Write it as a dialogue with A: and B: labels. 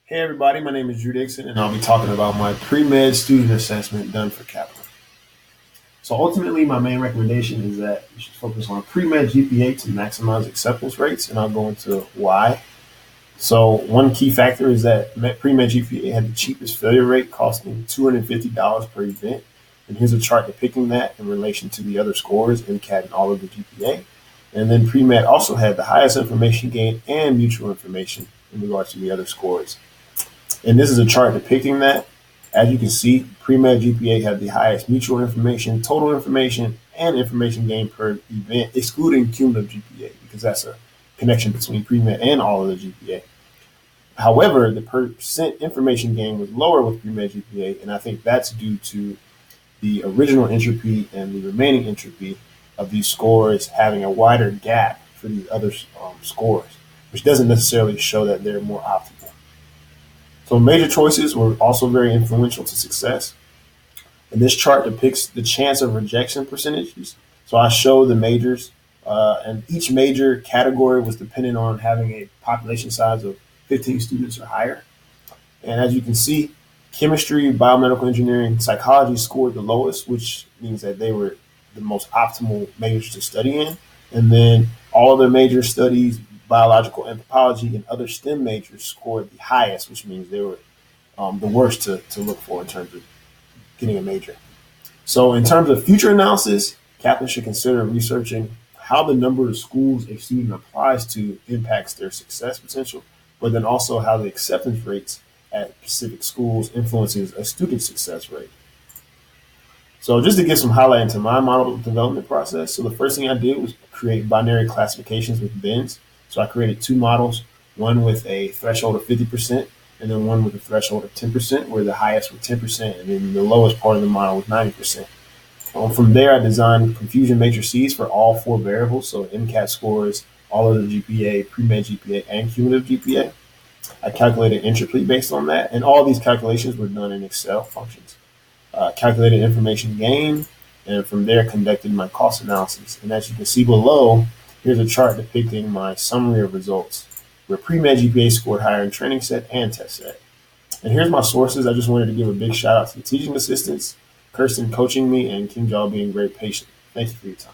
A: Hey everybody, my name is Drew Dixon and I'll be talking about my pre-med student assessment done for Kaplan. So ultimately my main recommendation is that you should focus on pre-med GPA to maximize acceptance rates, and I'll go into why. So one key factor is that pre-med GPA had the cheapest failure rate, costing $250 per event. And here's a chart depicting that in relation to the other scores, MCAT and all of the GPA. And then pre-med also had the highest information gain and mutual information in regards to the other scores. And this is a chart depicting that. As you can see, pre-med GPA had the highest mutual information, total information, and information gain per event, excluding cumulative GPA, because that's a connection between pre-med and all of the GPA. However, the percent information gain was lower with pre-med GPA, and I think that's due to the original entropy and the remaining entropy of these scores having a wider gap for these other scores, which doesn't necessarily show that they're more optimal. So major choices were also very influential to success. And this chart depicts the chance of rejection percentages. So I show the majors, and each major category was dependent on having a population size of 15 students or higher. And as you can see, chemistry, biomedical engineering, psychology scored the lowest, which means that they were the most optimal majors to study in. And then all other major studies, biological anthropology, and other STEM majors scored the highest, which means they were the worst to look for in terms of getting a major. So in terms of future analysis, Kaplan should consider researching how the number of schools a student applies to impacts their success potential, but then also how the acceptance rates at specific schools influences a student's success rate. So just to give some highlight into my model development process, so the first thing I did was create binary classifications with bins. So I created two models, one with a threshold of 50% and then one with a threshold of 10%, where the highest was 10% and then the lowest part of the model was 90%. From there, I designed confusion matrices for all four variables, so MCAT scores, all of the GPA, pre-med GPA, and cumulative GPA. I calculated entropy based on that, and all these calculations were done in Excel functions. Calculated information gain, and from there conducted my cost analysis. And as you can see below, here's a chart depicting my summary of results, where pre-med GPA scored higher in training set and test set. And here's my sources. I just wanted to give a big shout out to the teaching assistants, Kirsten coaching me, and Kim Jal being very patient. Thank you for your time.